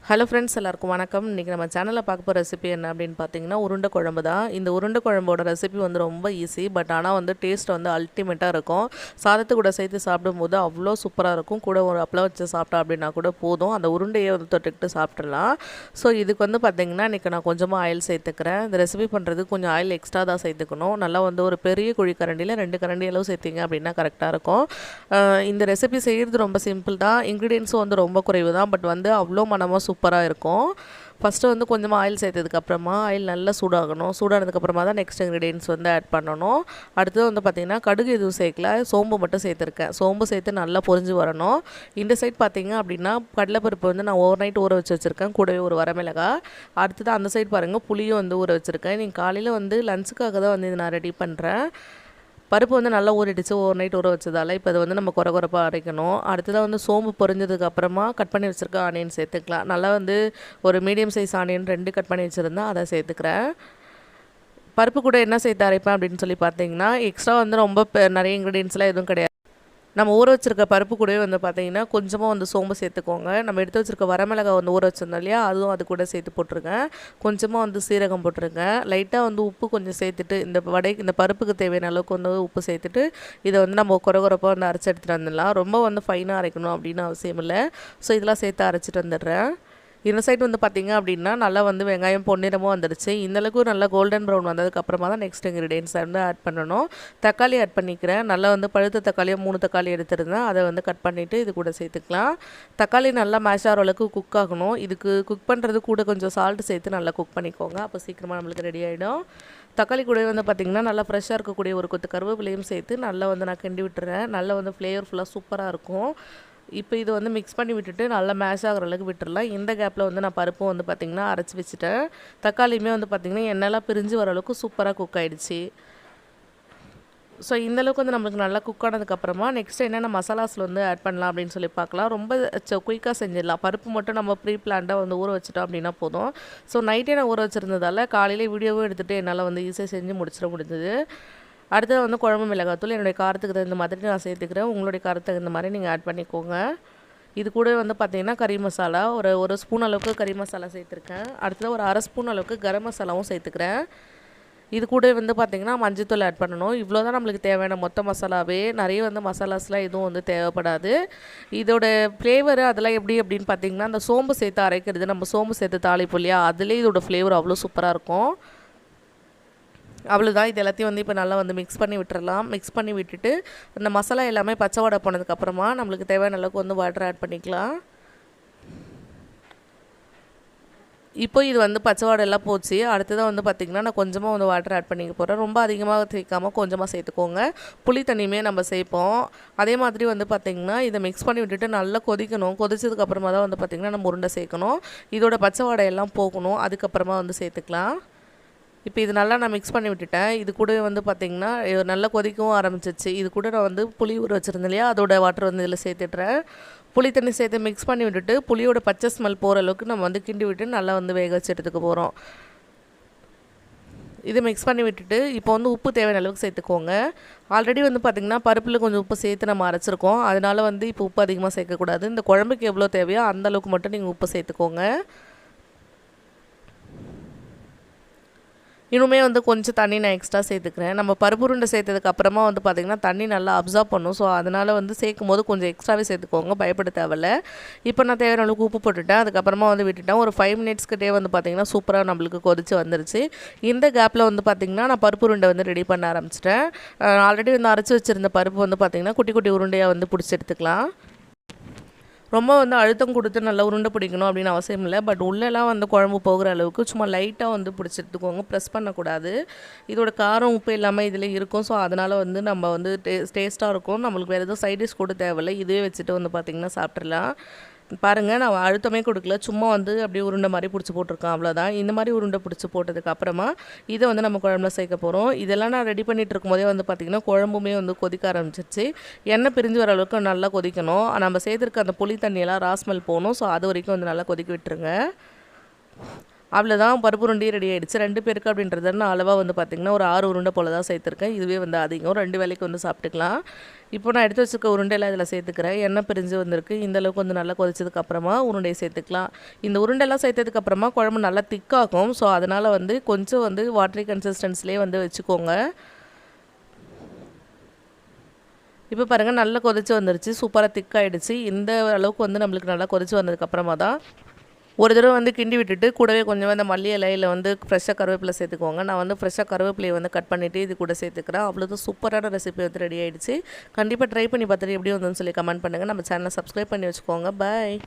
Hello friends, எல்லாருக்கும் வணக்கம். இன்றைக்கி நம்ம சேனலில் பார்க்க போகிற ரெசிபி என்ன அப்படின்னு பார்த்தீங்கன்னா உருண்டை குழம்பு தான். இந்த உருண்டை குழம்போட ரெசிபி வந்து ரொம்ப ஈஸி, பட் ஆனால் வந்து டேஸ்ட் வந்து அல்டிமேட்டாக இருக்கும். சாதத்து கூட சேர்த்து சாப்பிடும்போது அவ்வளோ சூப்பராக இருக்கும். கூட ஒரு அப்பளம் வச்சு சாப்பிட்டா அப்படின்னா கூட போதும், அந்த உருண்டையை வந்து தொட்டுக்கிட்டு சாப்பிட்றலாம். ஸோ இதுக்கு வந்து பார்த்திங்கன்னா இன்றைக்கி நான் கொஞ்சமாக ஆயில் சேர்த்துக்கிறேன். இந்த ரெசிபி பண்ணுறதுக்கு கொஞ்சம் ஆயில் எக்ஸ்ட்ரா தான் சேர்த்துக்கணும். நல்லா வந்து ஒரு பெரிய குழி கரண்டியில் 2 கரண்டி அளவு சேர்த்திங்க அப்படின்னா கரெக்டாக இருக்கும். இந்த ரெசிபி செய்கிறது ரொம்ப சிம்பிள் தான். இன்க்ரீடியன்ஸும் வந்து ரொம்ப குறைவு தான், பட் வந்து அவ்வளோ மனமாக சூப்பராக இருக்கும். ஃபஸ்ட்டு வந்து கொஞ்சமாக ஆயில் சேர்த்ததுக்கப்புறமா ஆயில் நல்லா சூடாகணும். சூடானதுக்கப்புறமா தான் நெக்ஸ்ட் இன்க்ரீடியன்ஸ் வந்து ஆட் பண்ணணும். அடுத்தது வந்து பார்த்திங்கன்னா கடுகு எதுவும் சேர்க்கல, சோம்பு மட்டும் சேர்த்துருக்கேன். சோம்பு சேர்த்து நல்லா பொரிஞ்சு வரணும். இந்த சைட் பார்த்திங்க அப்படின்னா கடலைப்பருப்பு வந்து நான் ஓவர் நைட் ஊற வச்சுருக்கேன், கூடவே ஒரு வரமிளகாய். அடுத்தது அந்த சைட் பாருங்கள், புளியும் வந்து ஊற வச்சுருக்கேன். நீங்கள் காலையில் வந்து லஞ்சுக்காக தான் வந்து இது நான் ரெடி பண்ணுறேன். பருப்பு வந்து நல்லா ஊறிடுச்சு, ஓவர் நைட் ஊற வச்சதால். இப்போ அதை வந்து நம்ம குறைப்பாக அரைக்கணும். அடுத்ததாக வந்து சோம்பு பொரிஞ்சதுக்கு அப்புறமா கட் பண்ணி வச்சுருக்க ஆனியன் சேர்த்துக்கலாம். நல்லா வந்து ஒரு மீடியம் சைஸ் ஆனியன் 2 கட் பண்ணி வச்சுருந்தேன், அதை சேர்த்துக்கிறேன். பருப்பு கூட என்ன சேர்த்து அரைப்பேன் அப்படின்னு சொல்லி பார்த்தீங்கன்னா, எக்ஸ்ட்ரா வந்து ரொம்ப நிறைய இன்க்ரீடியன்ஸ்லாம் எதுவும் கிடையாது. நம்ம ஊற வச்சுருக்க பருப்பு கூடவே வந்து பார்த்திங்கன்னா கொஞ்சமாக வந்து சோம்பு சேர்த்துக்கோங்க. நம்ம எடுத்து வச்சுருக்க வரமிளகாய் வந்து ஊற வச்சுருந்தோம் இல்லையா, அதுவும் அது கூட சேர்த்து போட்டுருங்க. கொஞ்சமாக வந்து சீரகம் போட்டுருங்க. லைட்டாக வந்து உப்பு கொஞ்சம் சேர்த்துட்டு இந்த பருப்புக்கு தேவையான அளவுக்கு வந்து உப்பு சேர்த்துட்டு இதை வந்து நம்ம குறைப்பாக வந்து அரைச்சி எடுத்துகிட்டு வந்துடலாம். ரொம்ப வந்து ஃபைனாக அரைக்கணும் அப்படின்னு அவசியம் இல்லை. ஸோ இதெல்லாம் சேர்த்து அரைச்சிட்டு வந்துடுறேன். இந்த சைடு வந்து பார்த்திங்க அப்படின்னா நல்லா வந்து வெங்காயம் பொன்னிறமும் வந்துடுச்சு. இந்தளவுக்கு நல்லா கோல்டன் ப்ரௌன் வந்ததுக்கப்புறமா தான் நெக்ஸ்ட் இன்க்ரீடியன்ஸ் வந்து ஆட் பண்ணணும். தக்காளி ஆட் பண்ணிக்கிறேன். நல்லா வந்து பழுத்த தக்காளியாக 3 தக்காளி எடுத்துருந்தேன், அதை வந்து கட் பண்ணிவிட்டு இது கூட சேர்த்துக்கலாம். தக்காளி நல்லா மேஷ் ஆகிற அளவுக்கு குக் ஆகணும். இதுக்கு குக் பண்ணுறது கூட கொஞ்சம் சால்ட் சேர்த்து நல்லா குக் பண்ணிக்கோங்க, அப்போ சீக்கிரமாக நம்மளுக்கு ரெடி ஆகிடும். தக்காளி கூட வந்து பார்த்திங்கன்னா நல்லா ஃப்ரெஷ்ஷாக இருக்கக்கூடிய ஒரு கொத்து கருவேப்பிலையும் சேர்த்து நல்லா வந்து நான் கிண்டி விட்டுறேன். நல்லா வந்து ஃப்ளேவர்ஃபுல்லாக சூப்பராக இருக்கும். இப்போ இது வந்து மிக்ஸ் பண்ணி விட்டுட்டு நல்லா மேஷ் ஆகிற அளவுக்கு விட்டுடலாம். இந்த கேப்பில் வந்து நான் பருப்பும் வந்து பார்த்திங்கன்னா அரைச்சி வச்சுட்டேன். தக்காளியுமே வந்து பார்த்திங்கன்னா எண்ணெய்லாம் பிரிஞ்சு வர அளவுக்கு சூப்பராக குக் ஆகிடுச்சு. ஸோ இந்தளவுக்கு வந்து நம்மளுக்கு நல்லா குக் ஆனதுக்கப்புறமா நெக்ஸ்ட் என்னென்ன மசாலாஸில் வந்து ஆட் பண்ணலாம் அப்படின்னு சொல்லி பார்க்கலாம். ரொம்ப குயிக்காக செஞ்சிடலாம். பருப்பு மட்டும் நம்ம ப்ரீ பிளான்டாக வந்து ஊற வச்சுட்டோம் அப்படின்னா போதும். ஸோ நைட்டே நான் ஊற வச்சுருந்ததால் காலையிலே வீடியோவும் எடுத்துகிட்டு என்னால் வந்து ஈஸியாக செஞ்சு முடிச்சிட முடிஞ்சது. அடுத்தது வந்து குழம்பு மிளகாத்தூள் என்னுடைய காரத்துக்கு தகுந்த மாதிரி நான் சேர்த்துக்கிறேன். உங்களுடைய காரத்துக்கு தகுந்த மாதிரி நீங்கள் ஆட் பண்ணிக்கோங்க. இது கூட வந்து பார்த்திங்கன்னா கறி மசாலா ஒரு ஸ்பூன் அளவுக்கு கறி மசாலா சேர்த்துருக்கேன். அடுத்தது ஒரு 1/2 ஸ்பூன் அளவுக்கு கரம் மசாலாவும் சேர்த்துக்கிறேன். இது கூட வந்து பார்த்திங்கன்னா மஞ்சத்தூள் ஆட் பண்ணணும். இவ்வளோ தான் நம்மளுக்கு தேவையான மொத்த மசாலாவே. நிறைய வந்து மசாலாஸ்லாம் எதுவும் வந்து தேவைப்படாது. இதோட ஃப்ளேவர் அதெல்லாம் எப்படி அப்படின்னு பார்த்திங்கன்னா, அந்த சோம்பு சேர்த்து அரைக்கிறது, நம்ம சோம்பு சேர்த்து தாளிப்போம் இல்லையா, அதுலேயே இதோட ஃப்ளேவர் அவ்வளோ சூப்பராக இருக்கும். அவ்வளோதான். இது எல்லாத்தையும் வந்து இப்போ நல்லா வந்து மிக்ஸ் பண்ணி விட்டுறலாம். மிக்ஸ் பண்ணி விட்டுட்டு அந்த மசாலா எல்லாமே பச்சை வாடை போனதுக்கப்புறமா நம்மளுக்கு தேவையான அளவுக்கு வந்து வாட்டர் ஆட் பண்ணிக்கலாம். இப்போ இது வந்து பச்சை வாடை எல்லாம் போச்சு. அடுத்ததாக வந்து பார்த்திங்கன்னா நான் கொஞ்சமாக வந்து வாட்டர் ஆட் பண்ணிக்க போகிறேன். ரொம்ப அதிகமாக சேர்க்காமல் கொஞ்சமாக சேர்த்துக்கோங்க. புளி தண்ணியுமே நம்ம சேர்ப்போம். அதே மாதிரி வந்து பார்த்திங்கன்னா இதை மிக்ஸ் பண்ணி விட்டுட்டு நல்லா கொதிக்கணும். கொதிச்சதுக்கப்புறமா தான் வந்து பார்த்திங்கன்னா நம்ம உருண்டை சேர்க்கணும். இதோட பச்சை வாடையெல்லாம் போகணும். அதுக்கப்புறமா வந்து சேர்த்துக்கலாம். இப்போ இது நல்லா நான் மிக்ஸ் பண்ணி விட்டுட்டேன். இது கூட வந்து பார்த்திங்கன்னா நல்லா கொதிக்கவும் ஆரம்பிச்சிச்சு. இது கூட நான் வந்து புளி ஊற வச்சுருந்தேன் இல்லையா, அதோட வாட்டர் வந்து இதில் சேர்த்துட்றேன். புளி தண்ணி சேர்த்து மிக்ஸ் பண்ணி விட்டுட்டு புளியோட பச்சை ஸ்மெல் போகிற அளவுக்கு நம்ம வந்து கிண்டி விட்டு நல்லா வந்து வேக வச்சு எடுத்துக்க போகிறோம். இதை மிக்ஸ் பண்ணி விட்டுட்டு இப்போ வந்து உப்பு தேவையான அளவுக்கு சேர்த்துக்கோங்க. ஆல்ரெடி வந்து பார்த்திங்கன்னா பருப்பில் கொஞ்சம் உப்பு சேர்த்து நம்ம அரைச்சிருக்கோம். அதனால் வந்து இப்போ உப்பு அதிகமாக சேர்க்கக்கூடாது. இந்த குழம்புக்கு எவ்வளோ தேவையோ அந்த அளவுக்கு மட்டும் நீங்கள் உப்பு சேர்த்துக்கோங்க. இன்னுமே வந்து கொஞ்சம் தண்ணி நான் எக்ஸ்ட்ரா சேர்த்துக்கிறேன். நம்ம பருப்பு உருண்டை சேர்த்ததுக்கு அப்புறமா வந்து பார்த்திங்கன்னா தண்ணி நல்லா அப்சார்ப் பண்ணும். ஸோ அதனால் வந்து சேர்க்கும் போது கொஞ்சம் எக்ஸ்ட்ராவே சேர்த்துக்கோங்க, பயப்பட தேவையில்ல. இப்போ நான் தேவையான அளவுக்கு உப்பு போட்டுட்டேன். அதுக்கப்புறமா வந்து விட்டுட்டேன். ஒரு 5 மினிட்ஸ்க்கிட்டே வந்து பார்த்திங்கன்னா சூப்பராக நம்மளுக்கு கொதிச்சு வந்துருச்சு. இந்த கேப்பில் வந்து பார்த்திங்கன்னா நான் பருப்பு உருண்டை வந்து ரெடி பண்ண ஆரம்பிச்சிட்டேன். ஆல்ரெடி வந்து அரைச்சி வச்சுருந்த பருப்பு வந்து பார்த்திங்கன்னா குட்டி குட்டி உருண்டையாக வந்து பிடிச்சி எடுத்துக்கலாம். ரொம்ப வந்து அழுத்தம் கொடுத்து நல்லா உருண்டை பிடிக்கணும் அப்படின்னு அவசியம் இல்லை. பட் உள்ளெல்லாம் வந்து குழம்பு போகிற அளவுக்கு சும்மா லைட்டாக வந்து பிடிச்சி எடுத்துக்கோங்க, ப்ரெஸ் பண்ணக்கூடாது. இதோட காரம் உப்பு எல்லாமே இதில் இருக்கும். ஸோ அதனால் வந்து நம்ம வந்து டேஸ்ட்டாக இருக்கும். நம்மளுக்கு வேறு எதுவும் சைட் டிஷ் கூட தேவையில்லை. இதுவே வச்சுட்டு வந்து பார்த்திங்கன்னா சாப்பிட்றலாம். பாருங்கள், நான் அழுத்தமே கொடுக்கல, சும்மா வந்து அப்படியே உருண்டை மாதிரி பிடிச்சி போட்டிருக்கேன், அவ்வளோதான். இந்த மாதிரி உருண்டை பிடிச்சி போட்டதுக்கு அப்புறமா இதை வந்து நம்ம குழம்புல சேர்க்க போகிறோம். இதெல்லாம் நான் ரெடி பண்ணிகிட்டு இருக்கும்போதே வந்து பார்த்திங்கன்னா குழம்புமே வந்து கொதிக்க ஆரம்பிச்சிருச்சு. எண்ணெய் பிரிஞ்சு வர அளவுக்கு நல்லா கொதிக்கணும். நம்ம சேர்த்துருக்க அந்த புளி தண்ணியெல்லாம் ராஸ்மெல் போகணும். ஸோ அது வரைக்கும் வந்து நல்லா கொதிக்க விட்டுருங்க. அவ்வளோதான், பருப்பு உருண்டையும் ரெடி ஆகிடுச்சு. 2 பேருக்கு அப்படின்றத நான் அளவாக வந்து பார்த்திங்கன்னா ஒரு 6 உருண்டை போல் தான் சேர்த்துருக்கேன். இதுவே வந்து அதிகம், 2 வேளைக்கு வந்து சாப்பிட்டுக்கலாம். இப்போ நான் எடுத்து வச்சுருக்க உருண்டையெல்லாம் இதில் சேர்த்துக்கிறேன். எண்ணெய் பிரிஞ்சு வந்திருக்கு. இந்தளவுக்கு வந்து நல்லா கொதிச்சதுக்கப்புறமா உருண்டையை சேர்த்துக்கலாம். இந்த உருண்டையெல்லாம் சேர்த்ததுக்கப்புறமா குழம்பு நல்லா திக்காகும். ஸோ அதனால் வந்து கொஞ்சம் வந்து வாட்டரி கன்சிஸ்டன்சிலே வந்து வச்சுக்கோங்க. இப்போ பாருங்கள், நல்லா கொதிச்சு வந்துருச்சு, சூப்பராக திக்காயிடுச்சு. இந்த அளவுக்கு வந்து நம்மளுக்கு நல்லா கொதிச்சு வந்ததுக்கப்புறமா தான் ஒரு தடவை வந்து கிண்டி விட்டுட்டு கூடவே கொஞ்சம் அந்த மல்லி இலையில் வந்து ஃப்ரெஷ்ஷாக கருவேப்பிலை சேர்த்துக்கோங்க. நான் வந்து ஃப்ரெஷ்ஷாக கருவேப்பிலையை வந்து கட் பண்ணிவிட்டு இது கூட சேர்த்துக்கிறேன். அவ்வளோதான், சூப்பரான ரெசிபி வந்து ரெடி ஆகிடுச்சு. கண்டிப்பாக ட்ரை பண்ணி பார்த்துட்டு எப்படி வந்ததுன்னு சொல்லி கமெண்ட் பண்ணுங்கள். நம்ம சேனலை சப்ஸ்கிரைப் பண்ணி வச்சுக்கோங்க. பாய்.